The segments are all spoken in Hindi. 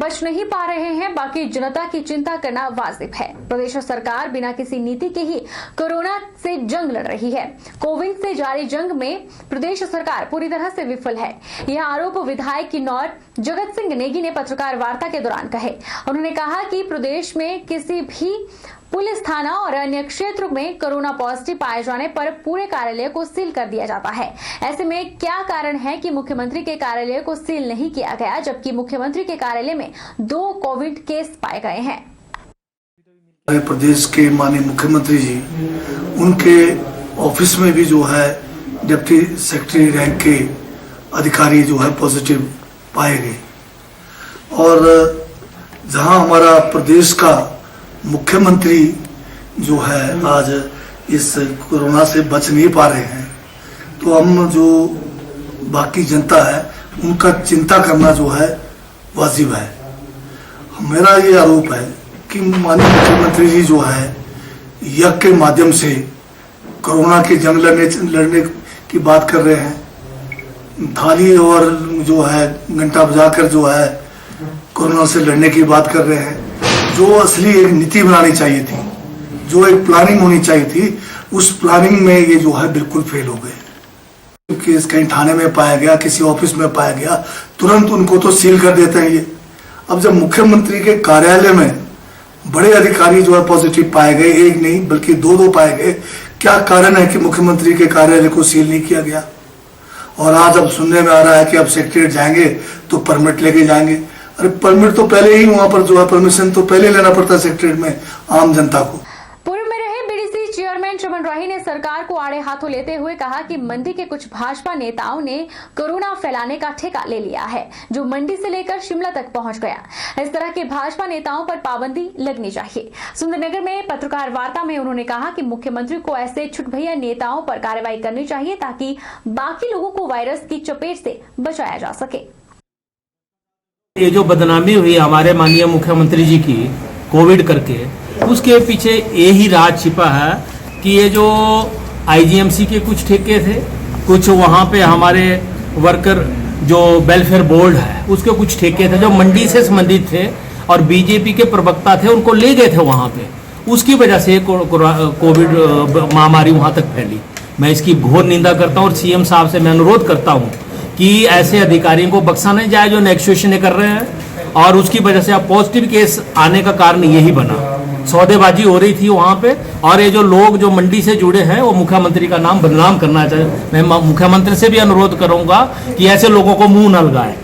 बच नहीं पा रहे हैं, बाकी जनता की चिंता करना वाजिब है। प्रदेश सरकार बिना किसी नीति के ही कोरोना से जंग लड़ रही है। कोविड से जारी जंग में प्रदेश सरकार पूरी तरह से विफल है। यह आरोप विधायक किन्नौर जगत सिंह नेगी ने पत्रकार वार्ता के दौरान कहे। उन्होंने कहा कि प्रदेश में किसी भी पुलिस थाना और अन्य क्षेत्रों में कोरोना पॉजिटिव पाए जाने पर पूरे कार्यालय को सील कर दिया जाता है। ऐसे में क्या कारण है कि मुख्यमंत्री के कार्यालय को सील नहीं किया गया, जबकि मुख्यमंत्री के कार्यालय में 2 कोविड केस पाए गए हैं। प्रदेश के माननीय मुख्यमंत्री जी, उनके ऑफिस में भी जो है डिप्टी सेक्रेटरी रैंक के अधिकारी जो है पॉजिटिव पाए गए, और जहां हमारा प्रदेश का मुख्यमंत्री जो है आज इस कोरोना से बच नहीं पा रहे हैं, तो हम जो बाकी जनता है उनका चिंता करना जो है वाजिब है। मेरा ये आरोप है कि माननीय मुख्यमंत्री जी जो है यज्ञ के माध्यम से कोरोना की जंग लड़ने की बात कर रहे हैं। थाली और जो है घंटा बजाकर जो है कोरोना से लड़ने की बात कर रहे हैं। जो असली एक नीति बनानी चाहिए थी, जो एक प्लानिंग होनी चाहिए थी, उस प्लानिंग में ये जो है बिल्कुल फेल हो गए। क्योंकि कहीं थाने में पाया गया, किसी ऑफिस में पाया गया, तुरंत उनको तो सील कर देते हैं ये। अब जब मुख्यमंत्री के कार्यालय में बड़े अधिकारी जो है पॉजिटिव पाए गए, एक नहीं बल्कि 2 पाए गए, क्या कारण है कि मुख्यमंत्री के कार्यालय को सील नहीं किया गया? और आज अब सुनने में आ रहा है कि अब सेक्रेटरी जाएंगे तो परमिट लेके जाएंगे। अरे परमिट तो पहले ही वहां पर जो है परमिशन तो पहले लेना पड़ता है सेक्रेटरी में आम जनता को। पूर्व में रहे बीडीसी चेयरमैन चमन राही ने सरकार को आड़े हाथों लेते हुए कहा कि मंडी के कुछ भाजपा नेताओं ने कोरोना फैलाने का ठेका ले लिया है, जो मंडी से लेकर शिमला तक पहुंच गया। इस तरह के भाजपा नेताओं पर पाबंदी लगनी चाहिए। सुंदरनगर में पत्रकार वार्ता में उन्होंने कहा कि मुख्यमंत्री को ऐसे छुटभैया नेताओं पर कार्रवाई करनी चाहिए ताकि बाकी लोगों को वायरस की चपेट से बचाया जा सके। ये जो बदनामी हुई हमारे माननीय मुख्यमंत्री जी की कोविड करके, उसके पीछे यही राज छिपा है कि ये जो आईजीएमसी के कुछ ठेके थे, कुछ वहाँ पे हमारे वर्कर जो वेलफेयर बोर्ड है उसके कुछ ठेके थे जो मंडी से संबंधित थे और बीजेपी के प्रवक्ता थे, उनको ले गए थे वहाँ पे। उसकी वजह से कोविड महामारी वहाँ तक फैली। मैं इसकी घोर निंदा करता हूँ और सीएम साहब से मैं अनुरोध करता हूँ कि ऐसे अधिकारियों को बख्शा नहीं जाए जो नेगोशिएशन कर रहे हैं, और उसकी वजह से अब पॉजिटिव केस आने का कारण यही बना। सौदेबाजी हो रही थी वहां पे, और ये जो लोग जो मंडी से जुड़े हैं वो मुख्यमंत्री का नाम बदनाम करना चाहिए। मैं मुख्यमंत्री से भी अनुरोध करूंगा कि ऐसे लोगों को मुंह न लगाए।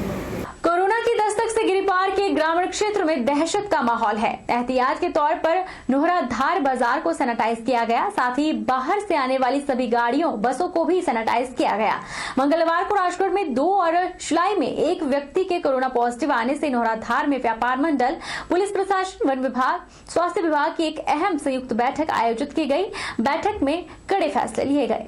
कोरोना की दस्तक से गिरिपार के ग्रामीण क्षेत्र में दहशत का माहौल है। एहतियात के तौर पर नोहरा धार बाजार को सैनिटाइज किया गया, साथ ही बाहर से आने वाली सभी गाड़ियों बसों को भी सैनिटाइज किया गया। मंगलवार को राजगढ़ में 2 और शिलाई में 1 व्यक्ति के कोरोना पॉजिटिव आने से नोहरा धार में व्यापार मंडल, पुलिस प्रशासन, वन विभाग, स्वास्थ्य विभाग की एक अहम संयुक्त बैठक आयोजित की गई। बैठक में कड़े फैसले लिए गए।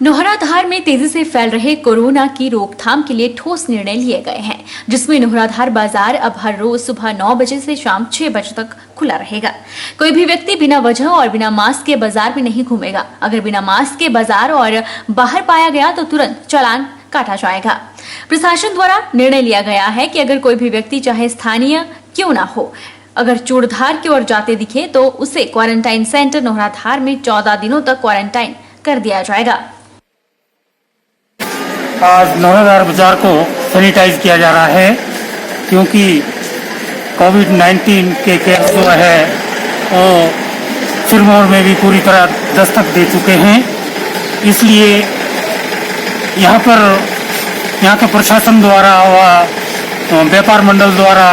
नोहराधार में तेजी से फैल रहे कोरोना की रोकथाम के लिए ठोस निर्णय लिए गए हैं, जिसमें नोहराधार बाजार अब हर रोज सुबह 9 बजे से शाम 6 बजे तक खुला रहेगा। कोई भी व्यक्ति बिना वजह और बिना मास्क के बाजार में नहीं घूमेगा। अगर बिना मास्क के बाजार और बाहर पाया गया तो तुरंत चालान काटा जाएगा। प्रशासन द्वारा निर्णय लिया गया है कि अगर कोई भी व्यक्ति चाहे स्थानीय क्यों ना हो, अगर चूड़धार की ओर जाते दिखे तो उसे क्वारंटाइन सेंटर नोहराधार में 14 दिनों तक क्वारंटाइन कर दिया जाएगा। आज नोहराधार बाजार को सैनिटाइज किया जा रहा है, क्योंकि कोविड-19 के केस जो है वो सिरमौर में भी पूरी तरह दस्तक दे चुके हैं। इसलिए यहाँ के प्रशासन द्वारा व व्यापार मंडल द्वारा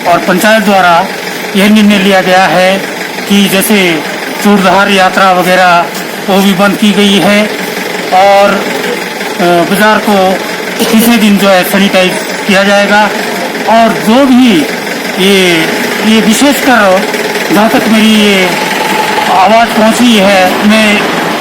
और पंचायत द्वारा यह निर्णय लिया गया है कि जैसे चूड़धार यात्रा वगैरह वो भी बंद की गई है, और बाजार को तीसरे दिन जो है सैनिटाइज किया जाएगा। और जो भी ये विशेषकर जहाँ तक मेरी ये आवाज़ पहुँची है, मैं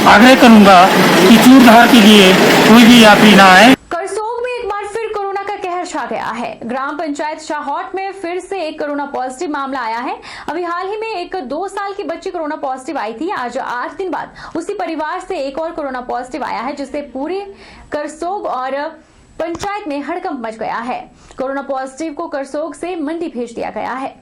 आग्रह करूँगा कि चूड़धार के लिए कोई भी यात्री ना आए। करसोग में एक बार फिर कोरोना का कहर छा गया है। ग्राम पंचायत शाहौट में फिर से एक कोरोना पॉजिटिव मामला आया है। अभी हाल ही में एक 2 साल की बच्ची कोरोना पॉजिटिव आई थी। आज 8 दिन बाद उसी परिवार से एक और कोरोना पॉजिटिव आया है, जिससे पूरे करसोग और पंचायत में हड़कंप मच गया है। कोरोना पॉजिटिव को करसोग से मंडी भेज दिया गया है।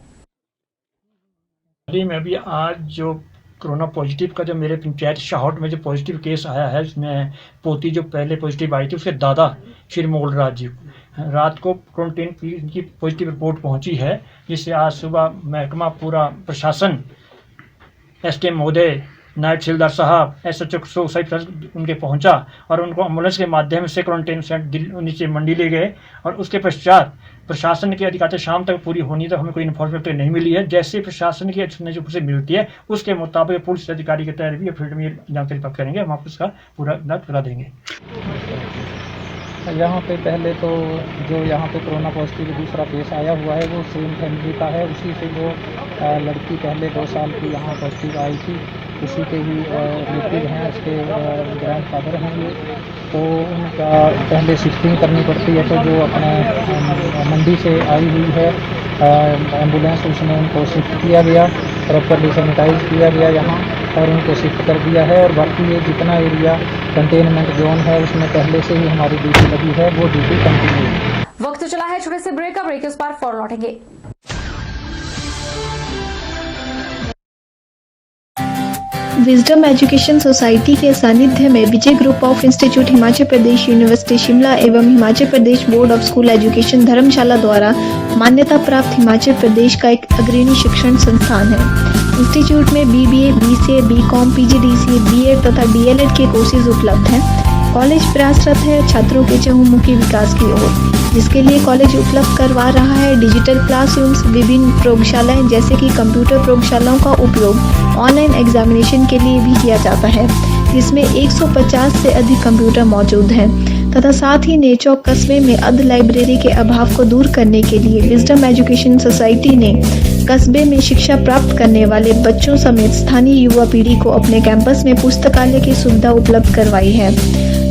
में अभी आज जो कोरोना पॉजिटिव का जो मेरे पंचायत शाहौट में जो पॉजिटिव केस आया है, उसमें पोती जो पहले पॉजिटिव आई थी उसके दादा श्री मोल राज जी रात को क्वारंटीन की पॉजिटिव रिपोर्ट पहुंची है, जिससे आज सुबह महकमा पूरा प्रशासन एसडीएम महोदय, नायब तहसीलदार साहब, एसएचओ सोसाइटी उनके पहुंचा और उनको एम्बुलेंस के माध्यम से क्वारंटीन सेंटर नीचे मंडी ले गए। और उसके पश्चात प्रशासन के अधिकारी शाम तक पूरी होनी तक हमें कोई इन्फॉर्मेशन नहीं मिली है। जैसे प्रशासन की जो मिलती है उसके मुताबिक पुलिस अधिकारी के तहत भी फील्ड में जानकारी प्राप्त करेंगे, हम आपको उसका पूरा इलाज करा देंगे। यहाँ पे पहले तो जो यहाँ पे कोरोना पॉजिटिव दूसरा केस आया हुआ है वो सेम फैमिली का है। उसी से जो लड़की पहले 2 साल की यहाँ पॉजिटिव आई थी उसी के ही रिलेटिव हैं, उसके ग्रैंडफादर हैं ये। तो उनका पहले शिफ्टिंग करनी पड़ती है, तो जो अपने मंडी से आई हुई है एम्बुलेंस, उसने उनको शिफ्ट किया गया, प्रॉपरली सैनिटाइज किया गया यहाँ और उनको शिफ्ट कर दिया है। और बाकी ये जितना एरिया कंटेनमेंट जोन है उसमें पहले से ही हमारी ड्यूटी लगी है, वो ड्यूटी कंटिन्यू है। वक्त चला है छोटे से ब्रेक का, ब्रेक के बाद फौरन लौटेंगे। विजडम एजुकेशन सोसाइटी के सानिध्य में Vijay group of institute Himachal Pradesh university Shimla एवं Himachal Pradesh board of school education Dharamshala द्वारा मान्यता प्राप्त हिमाचल प्रदेश का एक अग्रणी शिक्षण संस्थान है। इंस्टीट्यूट में BBA, BCA, BCom, PGDCA, B.Ed तथा DLED के कोर्सेज उपलब्ध हैं। कॉलेज प्रयासरत है छात्रों के चहुमुखी विकास की ओर, जिसके लिए कॉलेज उपलब्ध करवा रहा है डिजिटल क्लासरूम्स, विभिन्न प्रयोगशालाएं जैसे कि कंप्यूटर प्रयोगशालाओं का उपयोग ऑनलाइन एग्जामिनेशन के लिए भी किया जाता है, जिसमें 150 से अधिक कंप्यूटर मौजूद हैं तथा साथ ही नेचौक कस्बे में अर्ध लाइब्रेरी के अभाव को दूर करने के लिए विजडम एजुकेशन सोसाइटी ने कस्बे में शिक्षा प्राप्त करने वाले बच्चों समेत स्थानीय युवा पीढ़ी को अपने कैंपस में पुस्तकालय की सुविधा उपलब्ध करवाई है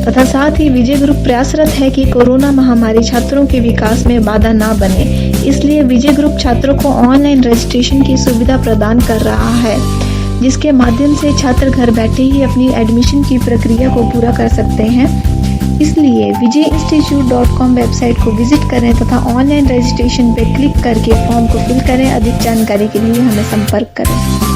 तथा साथ ही विजय ग्रुप प्रयासरत है कि कोरोना महामारी छात्रों के विकास में बाधा न बने, इसलिए विजय ग्रुप छात्रों को ऑनलाइन रजिस्ट्रेशन की सुविधा प्रदान कर रहा है, जिसके माध्यम से छात्र घर बैठे ही अपनी एडमिशन की प्रक्रिया को पूरा कर सकते हैं। इसलिए vijayinstitute.com वेबसाइट को विजिट करें तथा ऑनलाइन रजिस्ट्रेशन पर क्लिक करके फॉर्म को फिल करें। अधिक जानकारी के लिए हमें संपर्क करें।